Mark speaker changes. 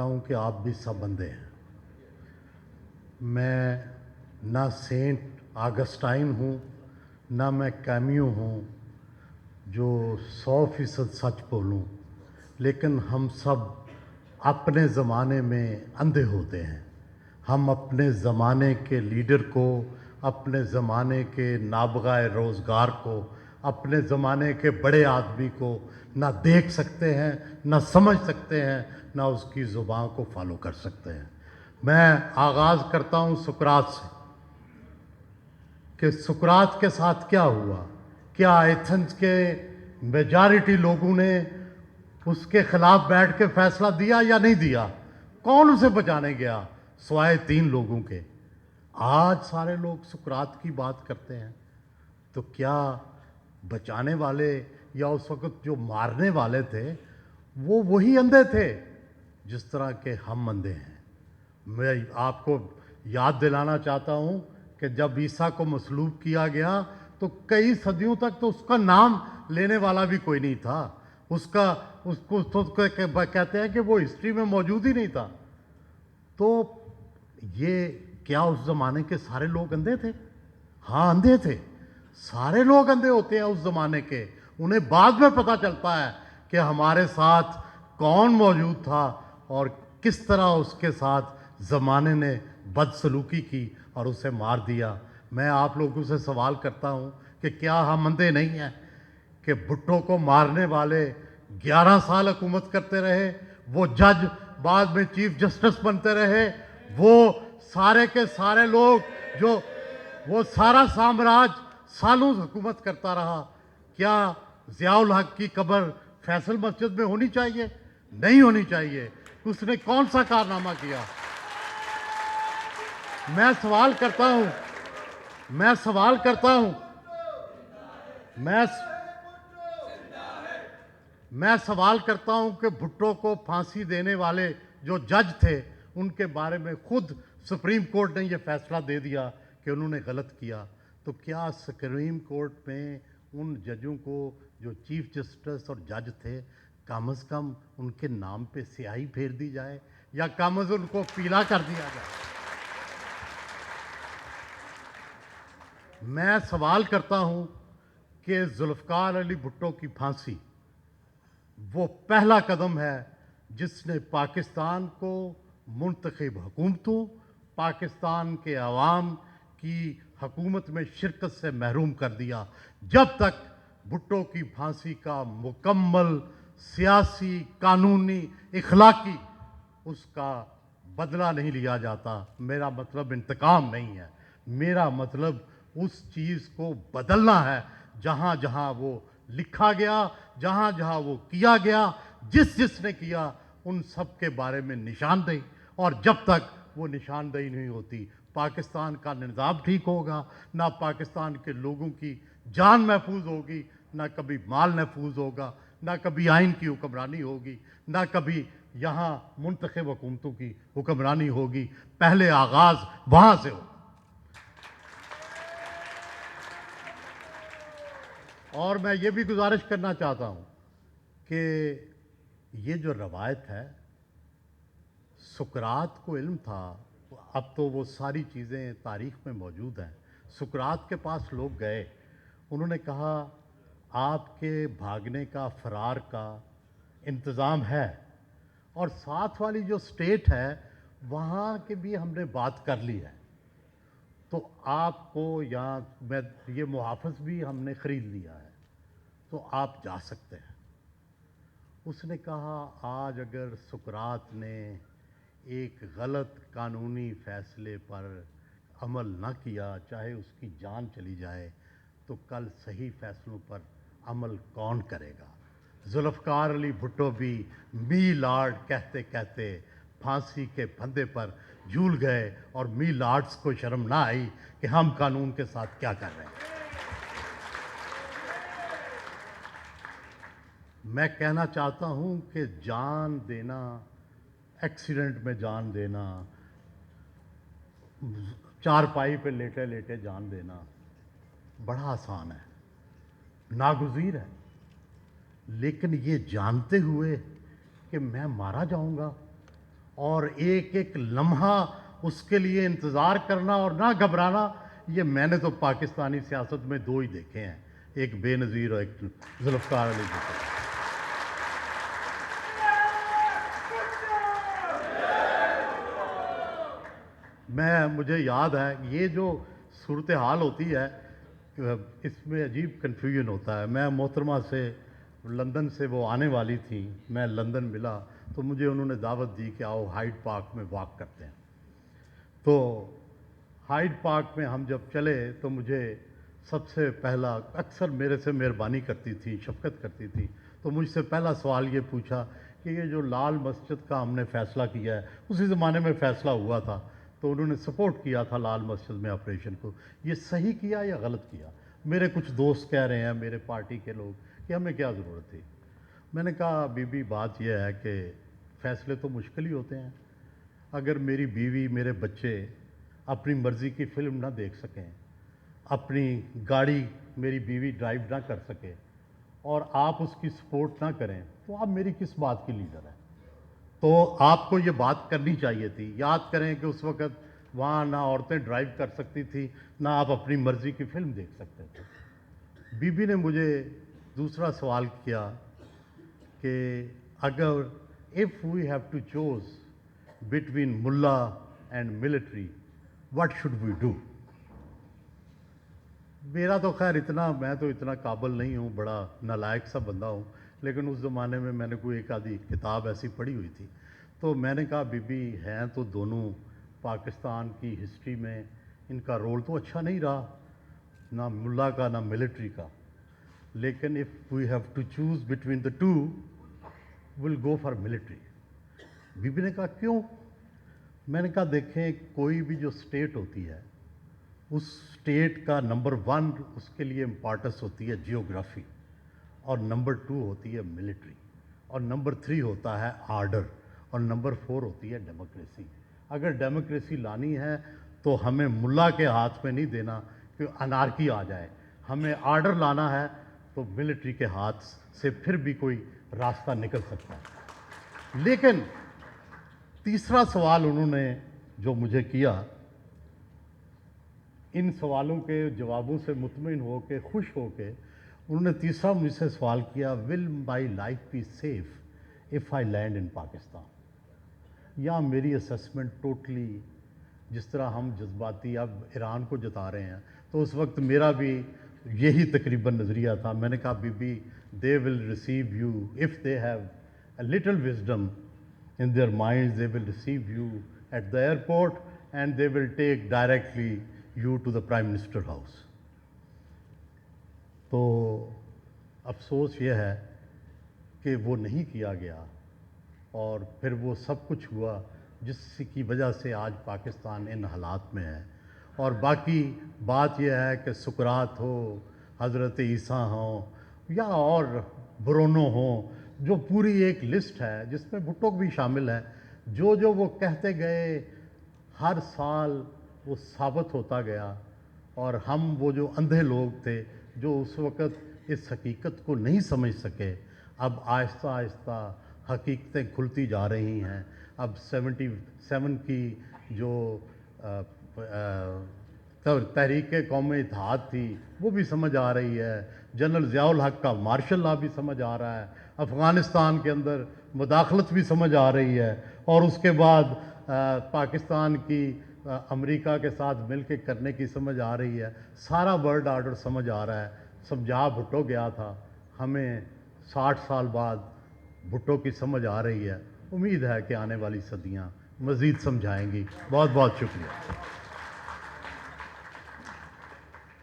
Speaker 1: ہوں کہ آپ بھی سب بندے ہیں. میں نہ سینٹ آگسٹائن ہوں نہ میں کیمیو ہوں جو 100% سچ بولوں، لیکن ہم سب اپنے زمانے میں اندھے ہوتے ہیں. ہم اپنے زمانے کے لیڈر کو، اپنے زمانے کے نابغہ روزگار کو، اپنے زمانے کے بڑے آدمی کو نہ دیکھ سکتے ہیں، نہ سمجھ سکتے ہیں، نہ اس کی زبان کو فالو کر سکتے ہیں. میں آغاز کرتا ہوں سقراط سے کہ سقراط کے ساتھ کیا ہوا. کیا ایتھنز کے میجارٹی لوگوں نے اس کے خلاف بیٹھ کے فیصلہ دیا یا نہیں دیا؟ کون اسے بچانے گیا سوائے 3 لوگوں کے؟ آج سارے لوگ سقراط کی بات کرتے ہیں، تو کیا بچانے والے یا اس وقت جو مارنے والے تھے وہ وہی اندھے تھے جس طرح کے ہم اندھے ہیں؟ میں آپ کو یاد دلانا چاہتا ہوں کہ جب عیسیٰ کو مصلوب کیا گیا تو کئی صدیوں تک تو اس کا نام لینے والا بھی کوئی نہیں تھا. اس کو کہتے ہیں کہ وہ ہسٹری میں موجود ہی نہیں تھا. تو یہ کیا اس زمانے کے سارے لوگ اندھے تھے؟ ہاں اندھے تھے. سارے لوگ اندھے ہوتے ہیں اس زمانے کے. انہیں بعد میں پتہ چلتا ہے کہ ہمارے ساتھ کون موجود تھا اور کس طرح اس کے ساتھ زمانے نے بدسلوکی کی اور اسے مار دیا. میں آپ لوگوں سے سوال کرتا ہوں کہ کیا ہم اندھے نہیں ہیں کہ بھٹو کو مارنے والے 11 سال حکومت کرتے رہے، وہ جج بعد میں چیف جسٹس بنتے رہے، وہ سارے کے سارے لوگ جو وہ سارا سامراج سالوں حکومت کرتا رہا؟ کیا ضیاء الحق کی قبر فیصل مسجد میں ہونی چاہیے؟ نہیں ہونی چاہیے. اس نے کون سا کارنامہ کیا؟ میں سوال کرتا ہوں میں سوال کرتا ہوں کہ بھٹو کو پھانسی دینے والے جو جج تھے ان کے بارے میں خود سپریم کورٹ نے یہ فیصلہ دے دیا کہ انہوں نے غلط کیا. تو کیا سپریم کورٹ میں ان ججوں کو جو چیف جسٹس اور جج تھے کم از کم ان کے نام پہ سیاہی پھیر دی جائے یا کم از ان کو پیلا کر دیا جائے؟ میں سوال کرتا ہوں کہ ذوالفقار علی بھٹو کی پھانسی وہ پہلا قدم ہے جس نے پاکستان کو منتخب حکومتوں، پاکستان کے عوام کی حکومت میں شرکت سے محروم کر دیا. جب تک بھٹو کی پھانسی کا مکمل سیاسی، قانونی، اخلاقی اس کا بدلہ نہیں لیا جاتا. میرا مطلب انتقام نہیں ہے، میرا مطلب اس چیز کو بدلنا ہے جہاں جہاں وہ لکھا گیا، جہاں جہاں وہ کیا گیا، جس نے کیا ان سب کے بارے میں نشاندہی. اور جب تک وہ نشاندہی نہیں ہوتی پاکستان کا نظام ٹھیک ہوگا، نہ پاکستان کے لوگوں کی جان محفوظ ہوگی، نہ کبھی مال محفوظ ہوگا، نہ کبھی آئین کی حکمرانی ہوگی، نہ کبھی یہاں منتخب حکومتوں کی حکمرانی ہوگی. پہلے آغاز وہاں سے ہو. اور میں یہ بھی گزارش کرنا چاہتا ہوں کہ یہ جو روایت ہے، سقراط کو علم تھا. اب تو وہ ساری چیزیں تاریخ میں موجود ہیں. سقراط کے پاس لوگ گئے، انہوں نے کہا آپ کے بھاگنے کا، فرار کا انتظام ہے، اور ساتھ والی جو اسٹیٹ ہے وہاں کی بھی ہم نے بات کر لی ہے، تو آپ کو یہاں یہ محافظ بھی ہم نے خرید لیا ہے، تو آپ جا سکتے ہیں. اس نے کہا آج اگر سقراط نے ایک غلط قانونی فیصلے پر عمل نہ کیا، چاہے اس کی جان چلی جائے، تو کل صحیح فیصلوں پر عمل کون کرے گا؟ ذوالفقار علی بھٹو بھی می لارڈ کہتے کہتے پھانسی کے پھندے پر جھول گئے، اور می لارڈز کو شرم نہ آئی کہ ہم قانون کے ساتھ کیا کر رہے ہیں. میں کہنا چاہتا ہوں کہ جان دینا، ایکسیڈنٹ میں جان دینا، چارپائی پہ لیٹے لیٹے جان دینا بڑا آسان ہے، ناگزیر ہے. لیکن یہ جانتے ہوئے کہ میں مارا جاؤں گا اور ایک ایک لمحہ اس کے لیے انتظار کرنا اور نہ گھبرانا. یہ میں نے تو پاکستانی سیاست میں دو ہی دیکھے ہیں, ایک بے نظیر اور ایک ذوالفقار علی بھٹو. مجھے یاد ہے یہ جو صورتحال ہوتی ہے اس میں عجیب کنفیوژن ہوتا ہے. میں محترمہ سے لندن سے وہ آنے والی تھی, میں لندن ملا تو مجھے انہوں نے دعوت دی کہ آؤ ہائیڈ پارک میں واک کرتے ہیں. تو ہائیڈ پارک میں ہم جب چلے تو مجھے سب سے پہلا, اکثر میرے سے مہربانی کرتی تھی, شفقت کرتی تھی, تو مجھ سے پہلا سوال یہ پوچھا کہ یہ جو لال مسجد کا ہم نے فیصلہ کیا ہے, اسی زمانے میں فیصلہ ہوا تھا تو انہوں نے سپورٹ کیا تھا لال مسجد میں آپریشن کو, یہ صحیح کیا یا غلط کیا؟ میرے کچھ دوست کہہ رہے ہیں, میرے پارٹی کے لوگ, کہ ہمیں کیا ضرورت تھی. میں نے کہا بی بی بات یہ ہے کہ فیصلے تو مشکل ہی ہوتے ہیں. اگر میری بیوی میرے بچے اپنی مرضی کی فلم نہ دیکھ سکیں, اپنی گاڑی میری بیوی ڈرائیو نہ کر سکے اور آپ اس کی سپورٹ نہ کریں تو آپ میری کس بات کی لیڈر ہیں؟ تو آپ کو یہ بات کرنی چاہیے تھی. یاد کریں کہ اس وقت وہاں نہ عورتیں ڈرائیو کر سکتی تھی, نہ آپ اپنی مرضی کی فلم دیکھ سکتے تھے. بی بی نے مجھے دوسرا سوال کیا کہ اگر if we have to choose between mullah and military, what should we do? میرا تو خیر میں تو اتنا قابل نہیں ہوں, بڑا نالائق سا بندہ ہوں, لیکن اس زمانے میں نے کوئی ایک آدھی کتاب ایسی پڑھی ہوئی تھی. تو میں نے کہا بی بی ہیں تو دونوں پاکستان کی ہسٹری میں ان کا رول تو اچھا نہیں رہا, نہ ملا کا نہ ملٹری کا, لیکن if we have to choose between the two, we'll go for military. بی بی نے کہا کیوں؟ میں نے کہا دیکھیں, کوئی بھی جو اسٹیٹ ہوتی ہے اس اسٹیٹ کا نمبر 1 اس کے لیے امپارٹنس ہوتی ہے جیوگرافی, اور نمبر 2 ہوتی ہے ملٹری, اور نمبر 3 ہوتا ہے آرڈر, اور نمبر 4 ہوتی ہے ڈیموکریسی. اگر ڈیموکریسی لانی ہے تو ہمیں ملا کے ہاتھ میں نہیں دینا کہ انارکی آ جائے, ہمیں آرڈر لانا ہے تو ملٹری کے ہاتھ سے پھر بھی کوئی راستہ نکل سکتا ہے. لیکن تیسرا سوال انہوں نے جو مجھے کیا, ان سوالوں کے جوابوں سے مطمئن ہو کے, خوش ہو کے, انہوں نے تیسرا مجھ سے سوال کیا, will my life be safe if I land in Pakistan? یا میری اسسمنٹ ٹوٹلی, جس طرح ہم جذباتی اب ایران کو جتا رہے ہیں, تو اس وقت میرا بھی یہی تقریباً نظریہ تھا. میں نے کہا بی بی they will receive you if they have a little wisdom in their minds, they will receive you at the airport and they will take directly you to the Prime Minister house. تو افسوس یہ ہے کہ وہ نہیں کیا گیا, اور پھر وہ سب کچھ ہوا جس کی وجہ سے آج پاکستان ان حالات میں ہے. اور باقی بات یہ ہے کہ سقراط ہو, حضرت عیسیٰ ہوں, یا اور برونو ہوں, جو پوری ایک لسٹ ہے جس میں بھٹو بھی شامل ہے, جو وہ کہتے گئے ہر سال وہ ثابت ہوتا گیا. اور ہم وہ جو اندھے لوگ تھے جو اس وقت اس حقیقت کو نہیں سمجھ سکے, اب آہستہ آہستہ حقیقتیں کھلتی جا رہی ہیں. اب 77 کی جو تحریک قوم اتحاد تھی وہ بھی سمجھ آ رہی ہے, جنرل ضیاء الحق کا مارشل لا بھی سمجھ آ رہا ہے, افغانستان کے اندر مداخلت بھی سمجھ آ رہی ہے, اور اس کے بعد پاکستان کی امریکہ کے ساتھ مل کے کرنے کی سمجھ آ رہی ہے. سارا ورلڈ آرڈر سمجھ آ رہا ہے. سمجھا بھٹو گیا تھا, ہمیں 60 سال بعد بھٹو کی سمجھ آ رہی ہے. امید ہے کہ آنے والی صدیاں مزید سمجھائیں گی. بہت بہت شکریہ.